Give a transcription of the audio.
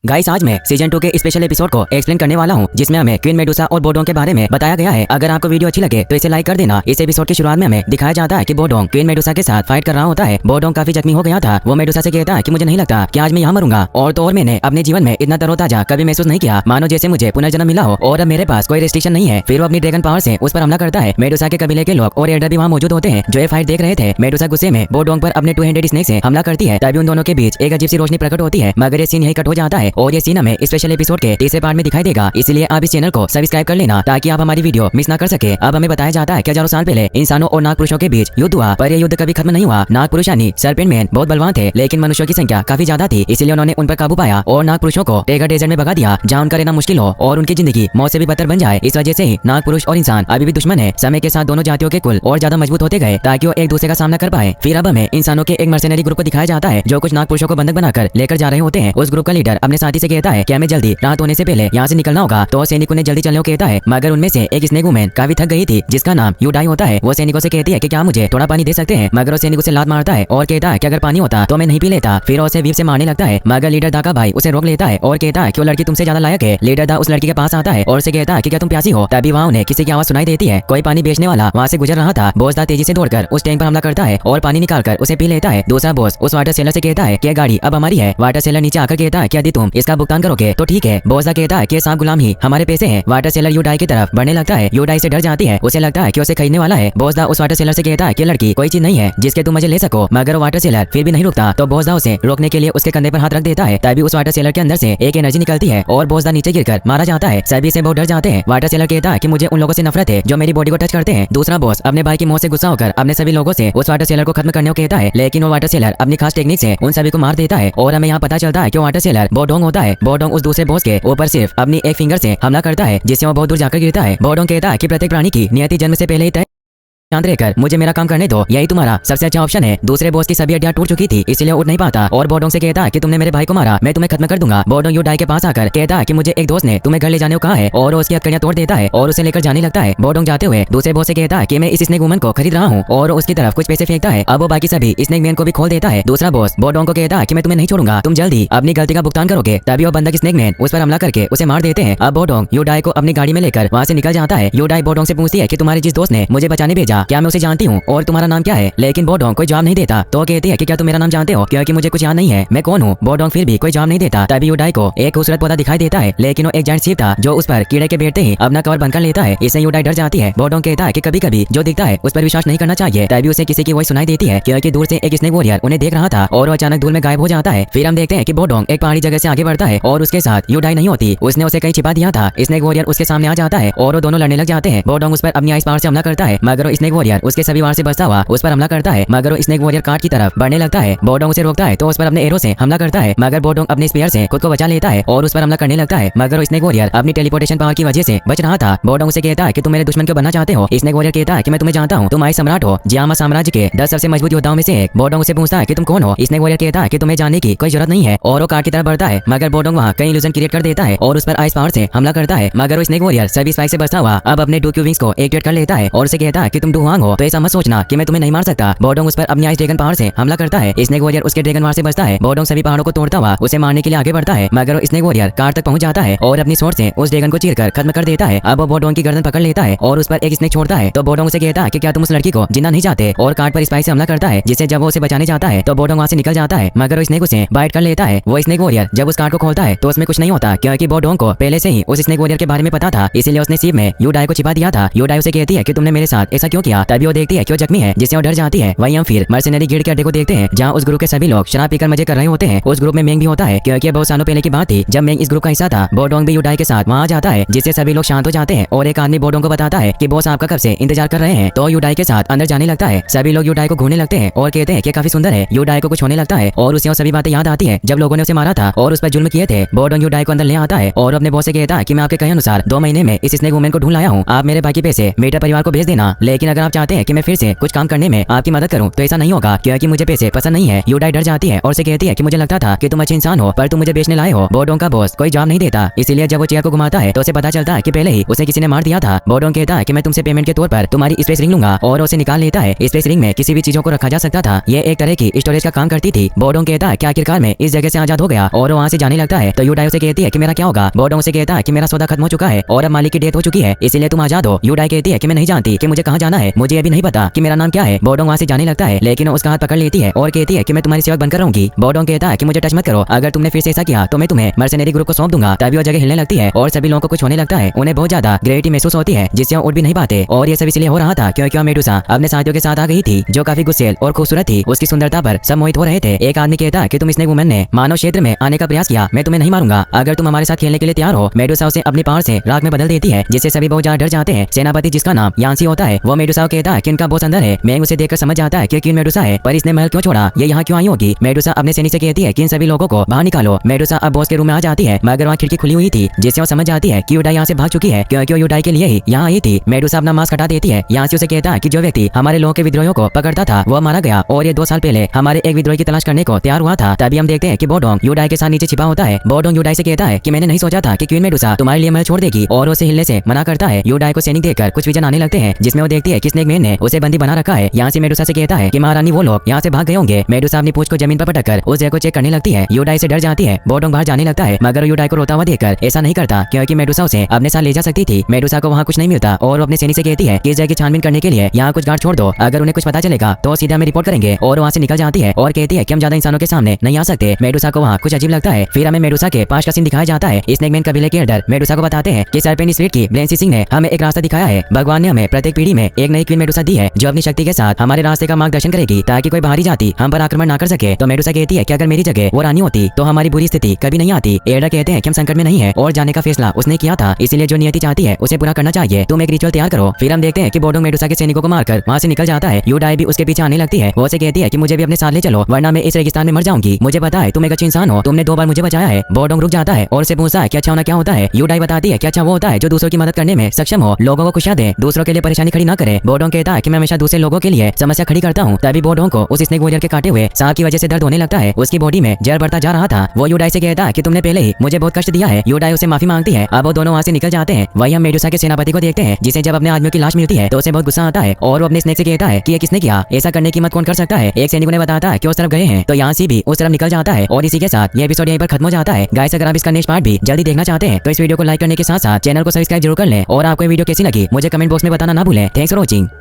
Guys आज मैं season 2 के स्पेशल एपिसोड को एक्सप्लेन करने वाला हूं, जिसमें हमें क्वीन मेडुसा और बोडोंग के बारे में बताया गया है। अगर आपको वीडियो अच्छी लगे तो इसे लाइक कर देना। इस एपिसोड की शुरुआत में हमें दिखाया जाता है कि बोडोंग क्वीन मेडुसा के साथ फाइट कर रहा होता है। बोडोंग काफी जख्मी हो गया था। वो मेडुसा से कहता है कि मुझे नहीं लगता कि आज मैं यहाँ मरूंगा, और तो और मैंने अपने जीवन में इतना तरोताजा कभी महसूस नहीं किया, मानो जैसे मुझे पुनर्जन्म मिला हो और अब मेरे पास कोई रेस्ट्रिक्शन नहीं है। फिर वो अपनी ड्रैगन पावर से उस पर हमला करता है। मेडुसा के कबीले के लोग और एल्डर भी वहाँ मौजूद होते हैं जो ये फाइट देख रहे थे। मेडुसा गुस्से में बोडोंग पर अपने 2-हेडेड स्नेक से हमला करती है। तभी उन दोनों के बीच एक अजीब सी रोशनी प्रकट होती है, मगर ये सीन यही कट हो जाता है और ये सीन हमें स्पेशल एपिसोड के तीसरे पार्ट में दिखाई देगा। इसलिए आप इस चैनल को सब्सक्राइब कर लेना ताकि आप हमारी वीडियो मिस ना कर सके। अब हमें बताया जाता है कि हजारों साल पहले इंसानों और नाग पुरुषों के बीच युद्ध हुआ, पर ये युद्ध कभी खत्म नहीं हुआ। नाग पुरुष यानी सर्पेंट मैन बहुत बलवान थे, लेकिन मनुष्यों की संख्या काफी ज्यादा थी, इसलिए उन्होंने उन पर काबू पाया और नाग पुरुषों को टेगर डेजर्ट में भगा दिया, जहाँ उनका रहना मुश्किल हो और उनकी जिंदगी मौत से भी बदतर बन जाए। इस वजह से ही नाग पुरुष और इंसान अभी भी दुश्मन है। समय के साथ दोनों जातियों के कुल और ज्यादा मजबूत होते गए ताकि वो एक दूसरे का सामना कर पाए। फिर अब हमें इंसानों के एक मर्सेनरी ग्रुप को दिखाया जाता है जो कुछ नाग पुरुषों को बंधक बनाकर लेकर जा रहे होते हैं। उस ग्रुप का लीडर अपने साथी से कहता है कि हमें जल्दी रात होने से पहले यहाँ से निकलना होगा, तो सैनिकों ने जल्दी चलने को कहता है, मगर उनमें से एक स्नेक वुमेन काफी थक गई थी जिसका नाम यूडाई होता है। वो सैनिकों से कहती है कि क्या मुझे थोड़ा पानी दे सकते हैं, मगर वो सैनिकों से लात मारता है और कहता है कि अगर पानी होता तो मैं नहीं पी लेता। फिर उसे वीप से मारने लगता है, मगर लीडर दा का भाई उसे रोक लेता है और कहता है कि वो लड़की तुमसे ज्यादा लायक है। लीडर दा उस लड़की के पास आता है और उसे कहता है कि क्या तुम प्यासी हो। तभी वहाँ उन्हें किसी की आवाज सुनाई देती है। कोई पानी बेचने वाला वहाँ से गुजर रहा था। बॉस दा तेजी से दौड़कर उस टैंक पर हमला करता है और पानी निकालकर उसे पी लेता है। दूसरा बॉस उस वाटर सेलर से कहता है कि गाड़ी अब हमारी है। वाटर सेलर नीचे आकर कहता है कि यदि तुम इसका भुगतान करोगे तो ठीक है। बॉस दा कहता है कि सांप गुलाम ही हमारे पैसे हैं। वाटर सेलर यूडाई की तरफ बढ़ने लगता है। यूडाई से डर जाती है, उसे लगता है कि उसे खरीदने वाला है। बॉस दा उस वाटर सेलर से कहता है कि लड़की कोई चीज नहीं है जिसके तुम मुझे ले सको, मगर वाटर सेलर फिर भी नहीं रुकता। तो बॉस दा उसे रोकने के लिए उसके कंधे पर हाथ रख देता है। तभी उस वाटर सेलर के अंदर से एक एनर्जी निकलती है और बॉस दा नीचे गिरकर मारा जाता है। सभी से बहुत डर जाते हैं। वाटर सेलर कहता है कि मुझे उन लोगों से नफरत है जो मेरी बॉडी को टच करते हैं। दूसरा बॉस अपने भाई की मौत से गुस्सा होकर अपने सभी लोगों से उस वाटर सेलर को खत्म करने को कहता है, लेकिन वो वाटर सेलर अपनी खास टेक्निक से उन सभी को मार देता है। और हमें यहाँ पता चलता है कि वाटर सेलर बोडोंग होता है। बोडोंग उस दूसरे बॉस के ऊपर सिर्फ अपनी एक फिंगर से हमला करता है, जिससे वो बहुत दूर जाकर गिरता है। बोडोंग कहता है कि प्रत्येक प्राणी की नियति जन्म से पहले ही तय, शांत रहकर मुझे मेरा काम करने दो, यही तुम्हारा सबसे अच्छा ऑप्शन है। दूसरे बॉस की सभी हड्डियां टूट चुकी थी, इसलिए उठ नहीं पाता और बोडोंग से कहता है कि तुमने मेरे भाई को मारा, मैं तुम्हें खत्म कर दूंगा। बोडोंग यूडाई के पास आकर कहता है कि मुझे एक दोस्त ने तुम्हें घर ले जाने को कहा है और उसकी हथकड़ियां तोड़ देता है और उसे लेकर जाने लगता है। बोडोंग जाते हुए दूसरे बॉस से कहता है कि मैं इस स्नेक वुमन को खरीद रहा हूँ और उसकी तरफ कुछ पैसे फेंकता है। अब वो बाकी सभी स्नेक मैन को भी खोल देता है। दूसरा बॉस बोडोंग को कहता है कि मैं तुम्हें नहीं छोड़ूंगा, तुम जल्दी अपनी गलती का भुगतान करोगे। तभी वो बंदक स्नेक मैन उस पर हमला करके उसे मार देते हैं। अब बोडोंग यूडाई को अपनी गाड़ी में लेकर वहाँ से निकल जाता है। यूडाई बोडोंग से पूछती है कि तुम्हारे जिस दोस्त ने मुझे बचाने भेजा, क्या मैं उसे जानती हूँ और तुम्हारा नाम क्या है। लेकिन बोडोंग कोई जवाब नहीं देता। तो कहती है कि क्या तुम मेरा नाम जानते हो, क्योंकि मुझे कुछ याद नहीं है मैं कौन हूँ। बोडोंग फिर भी कोई जवाब नहीं देता। तभी यूडाई को एक खूबसूरत पौधा दिखाई देता है, लेकिन वो एक जायंट सीप था जो उस पर कीड़े के बैठते ही अपना कवर बनकर लेता है। इससे यूडाई डर जाती है। बोडोंग कहता है कि कभी कभी जो दिखता है उस पर विश्वास नहीं करना चाहिए। तभी उसे किसी की वॉइस सुनाई देती है, क्योंकि दूर से एक स्नेक वॉरियर उन्हें देख रहा था और वो अचानक धूल में गायब हो जाता है। फिर हम देखते हैं कि बोडोंग एक पहाड़ी जगह से आगे बढ़ता है और उसके साथ यूडाई नहीं होती, उसने उसे कहीं छिपा दिया था। स्नेक वॉरियर उसके सामने आ जाता है और वो दोनों लड़ने लग जाते हैं। बोडोंग उस पर अपनी आइस पावर से हमला करता है, मगर वो स्नेक वॉरियर उसके सभी वार से बचता हुआ उस पर हमला करता है, मगर वो स्नेक वॉरियर काट की तरफ बढ़ने लगता है। बोडोंग उसे रोकता है तो उस पर अपने एरो से हमला करता है, मगर बोडोंग अपने स्पीयर से खुद को बचा लेता है और उस पर हमला करने लगता है, मगर वो स्नेक वॉरियर अपनी टेलीपोर्टेशन पावर की वजह से बच रहा था। बोडोंग उसे कहता है कि तुम मेरे दुश्मन क्यों बनना चाहते हो। स्नेक वॉरियर कहता है कि मैं तुम्हें जानता हूँ, तुम आइस सम्राट हो, जियामा साम्राज्य के 10 सबसे मजबूत योद्धाओं में से एक। बोडोंग उसे पूछता है कि तुम कौन हो। स्नेक वॉरियर कहता है कि तुम्हें जानने की कोई जरूरत नहीं है और वो काट की तरफ बढ़ता है, मगर बोडोंग वहाँ कई इल्यूजन क्रिएट कर देता है और उस पर आइस पावर से हमला करता है, मगर वो स्नेक वॉरियर सभी स्पाइक से बचता हुआ अब अपने डू विंग्स को एक्टिवेट कर लेता है और उसे कहता है कि तुम डुहांग हो, तो ऐसा मत सोचना कि मैं तुम्हें नहीं मार सकता। बोडोंग उस पर अपनी आइस ड्रैगन पावर से हमला करता है। स्नेक वॉरियर उसके ड्रैगन वार से बचता है। बोडोंग सभी पहाड़ों को तोड़ता हुआ उसे मारने के लिए आगे बढ़ता है, मगर वो स्नेक वॉरियर कार तक पहुंच जाता है और अपनी स्वॉर्ड से उस ड्रैगन को चीरकर खत्म कर देता है। अब वो बोडोंग की गर्दन पकड़ लेता है और उस पर एक स्नेक छोड़ता है। तो बोडोंग उसे कहता है कि क्या तुम उस लड़की को जिंदा नहीं चाहते, और कार्ड पर स्पाइक से हमला करता है, जिससे जब वो उसे बचाने जाता है तो बोडोंग वहाँ से निकल जाता है, मगर वो स्नेक उसे बाइट कर लेता है। वो स्नेक वॉरियर जब उस कार्ड को खोलता है तो उसमें कुछ नहीं होता, क्योंकि बोडोंग को पहले से ही उस स्नेक वॉरियर के बारे में पता था, इसीलिए उसने सीप में यूडाई को छिपा दिया था। यूडाई उसे कहती है कि तुमने मेरे साथ ऐसा क्यों किया। तभी वो देखती है कि वो जख्मी है, जिससे वो डर जाती है। वहीं हम फिर मर्सेनरी गिल्ड के अड्डे को देखते हैं, जहाँ उस ग्रुप के सभी लोग शराब पीकर मजे कर रहे होते हैं। उस ग्रुप में मेंग भी होता है, क्योंकि बहुत सालों पहले की बात थी जब मेंग इस ग्रुप का हिस्सा था। बोडोंग भी यूडाई के साथ वहाँ आ जाता है, जिससे सभी लोग शांत हो जाते हैं और एक आदमी बोडोंग को बताता है कि बॉस आपका कब से इंतजार कर रहे हैं। तो यूडाई के साथ अंदर जाने लगता है। सभी लोग यूडाई को घूरने लगते हैं और कहते हैं कि काफी सुंदर है। यूडाई को कुछ होने लगता है और उसे वो सभी बातें याद आती है जब लोगों ने उसे मारा था और उस पर जुल्म किए थे। बोडोंग यूडाई को अंदर ले आता है और अपने बॉस से कहता है कि मैं आपके कहे अनुसार 2 महीने में इस स्नेक वुमन को ढूंढ लाया हूँ, आप मेरे बाकी पैसे मेटा परिवार को भेज देना, लेकिन अगर अगर आप चाहते हैं कि मैं फिर से कुछ काम करने में आपकी मदद करूं तो ऐसा नहीं होगा, क्योंकि मुझे पैसे पसंद नहीं है। यूडाई डर जाती है और उसे कहती है कि मुझे लगता था कि तुम अच्छे इंसान हो, पर तुम मुझे बेचने लाए हो। बोडोंग का बॉस कोई जवाब नहीं देता, इसीलिए जब वो चेयर को घुमाता है तो उसे पता चलता है कि पहले ही उसे किसी ने मार दिया था। बोडोंग कहता है कि मैं तुमसे पेमेंट के तौर पर तुम्हारी स्पेस रिंग लूंगा और उसे निकाल लेता है। स्पेस रिंग में किसी भी चीजों को रखा जा सकता था, ये एक तरह की स्टोरेज का काम करती थी। बोडोंग कहता है कि आखिरकार मैं इस जगह से आजाद हो गया और वहाँ से जाने लगता है। तो यूडाई उसे कहती है कि मेरा क्या होगा। बोडोंग से कहता है कि मेरा सौदा खत्म हो चुका है और अब मालिक की डेथ हो चुकी है, इसलिए तुम आजाद हो। यूडाई कहती है कि मैं नहीं जानती कि मुझे कहाँ जाना है, मुझे अभी नहीं पता कि मेरा नाम क्या है। बोडोंग वहाँ से जाने लगता है, लेकिन उसका हाथ पकड़ लेती है और कहती है कि मैं तुम्हारी सेवक बनकर रहूंगी। बोडोंग कहता है कि मुझे टच मत करो, अगर तुमने फिर से ऐसा किया तो मैं तुम्हें मर्सेनरी ग्रुप को सौंप दूंगा। तभी वो जगह हिलने लगती है और सभी लोगों को कुछ होने लगता है। उन्हें बहुत ज्यादा ग्रेविटी महसूस होती है, जिससे वो उड़ भी नहीं पाते। और ये सब इसलिए हो रहा था क्योंकि मेडुसा अपने साथियों के साथ आ गई थी, जो काफी गुस्सेल और खूबसूरत थी। उसकी सुंदरता पर सब मोहित हो रहे थे। एक आदमी कहता है कि तुम स्नेक वुमन ने मानव क्षेत्र में आने का प्रयास किया, मैं तुम्हें नहीं मारूंगा अगर तुम हमारे साथ खेलने के लिए तैयार हो। मेडुसा उसे अपनी पावर से राख में बदल देती है, जिससे सभी बहुत ज्यादा डर जाते हैं। सेनापति जिसका नाम यांसी होता है, वो मेडुसा को कहता है कि इनका बॉस अंदर है। मैं उसे देखकर समझ जाता है कि क्वीन मेडुसा है, पर इसने महल क्यों छोड़ा, ये यहाँ क्यों आई होगी। मेडुसा अपने सैनिक से कहती है कि इन सभी लोगों को बाहर निकालो। मेडुसा अब बॉस के रूम में आ जाती है, मगर वहाँ खिड़की खुली हुई थी, जिससे वो समझ जाती है कि यूडाई यहाँ से भाग चुकी है, क्योंकि वो यूडाई के लिए ही यहाँ आई थी। मेडुसा अपना मास्क हटा देती है। यांसी उसे कहता है कि जो व्यक्ति हमारे लोगों के विद्रोहियों को पकड़ता था वो मारा गया, और ये 2 साल पहले हमारे एक विद्रोही की तलाश करने को तैयार हुआ था। तभी हम देखते हैं कि बोडोंग यूडाई के साथ नीचे छिपा होता है। बोडोंग यूडाई से कहता है कि मैंने नहीं सोचा था कि क्वीन मेडुसा तुम्हारे लिए महल छोड़ देगी, और उसे हिलने से मना करता है। यूडाई को सैनिक देखकर कुछ विजन आने लगते हैं, जिसमें वो देखती है कि स्नेक मैन ने उसे बंदी बना रखा है। यहाँ से मेडुसा से कहता है कि महारानी वो लोग यहाँ से भाग गए होंगे। मेडुसा अपनी पूंछ को जमीन पर पटककर उस जगह को चेक करने लगती है। यूडाई से डर जाती है। बोडोंग बाहर जाने लगता है, मगर यूडाई को रोता हुआ देखकर ऐसा नहीं करता, क्योंकि मेडुसा उसे अपने साथ ले जा सकती थी। मेडुसा को वहाँ कुछ नहीं मिलता और वो अपने सैनिक से कहती है कि इस जगह की छानबीन करने के लिए यहाँ कुछ गार्ड छोड़ दो, अगर उन्हें कुछ पता चलेगा तो सीधा हमें रिपोर्ट करेंगे। और वहाँ से निकल जाती है और कहती है कि हम ज्यादा इंसानों के सामने नहीं आ सकते। मेडुसा को वहाँ कुछ अजीब लगता है। फिर हमें मेडुसा के पास का सीन दिखाया जाता है। स्नेकमैन कबीले के एल्डर मेडुसा को बताते हैं कि सरपेंट स्पिरिट की ब्लेंसी सिंह ने हमें एक रास्ता दिखाया है। भगवान ने हमें प्रत्येक पीढ़ी में एक नई क्वीन मेडुसा दी है, जो अपनी शक्ति के साथ हमारे रास्ते का मार्गदर्शन करेगी, ताकि कोई बाहरी जाति हम पर आक्रमण ना कर सके। तो मेडुसा कहती है कि अगर मेरी जगह वो रानी होती तो हमारी बुरी स्थिति कभी नहीं आती। एल्डर कहते हैं कि हम संकट में नहीं है और जाने का फैसला उसने किया था, इसलिए जो नियति चाहती है उसे पूरा करना चाहिए। तुम एक रिचुअल तैयार करो। फिर हम देखते हैं कि बोडोंग मेडुसा के सैनिकों को मारकर वहाँ से निकल जाता है। यूडाई भी उसके पीछे आने लगती है। वो उसे कहती है कि मुझे भी अपने साथ ले चलो, वरना मैं इस रेगिस्तान में मर जाऊंगी। मुझे पता है तुम एक अच्छे इंसान हो, तुमने 2 बार मुझे बचाया है। बोडोंग रुक जाता है और उसे पूछता है कि अच्छा होना क्या होता है। यूडाई बताती है कि अच्छा वो होता है जो दूसरों की मदद करने में सक्षम हो, लोगों को खुशियां दे, दूसरों के लिए परेशानी खड़ी ना करे। बोडोंग कहता है कि मैं हमेशा दूसरे लोगों के लिए समस्या खड़ी करता हूँ। तभी बोडोंग को उस स्नेक वॉरियर के काटे हुए सांप की वजह से दर्द होने लगता है। उसकी बॉडी में जहर बढ़ता जा रहा था। वो यूडाई से कहता है कि तुमने पहले ही मुझे बहुत कष्ट दिया है। यूडाई उसे माफी मांगती है। अब वो दोनों वहाँ से निकल जाते हैं। वही हम मेडुसा के सेनापति को देखते हैं, जिसे जब अपने आदमियों की लाश मिलती है तो उसे बहुत गुस्सा आता है और वो अपने स्नेक से कहता है कि ये किसने किया, ऐसा करने की हिम्मत कौन कर सकता है। एक सैनिक उन्हें बताता है कि उस तरफ गए हैं, तो यहाँ से भी उस तरफ निकल जाता है। और इसी के साथ ये एपिसोड यहीं पर खत्म हो जाता है। गाइस, अगर आप इसका नेक्स्ट पार्ट भी जल्दी देखना चाहते हैं तो इस वीडियो को लाइक करने के साथ साथ चैनल को सब्सक्राइब जरूर कर लें। और आपको ये वीडियो कैसी लगी मुझे कमेंट बॉक्स में बताना ना भूलें। Thanks for watching.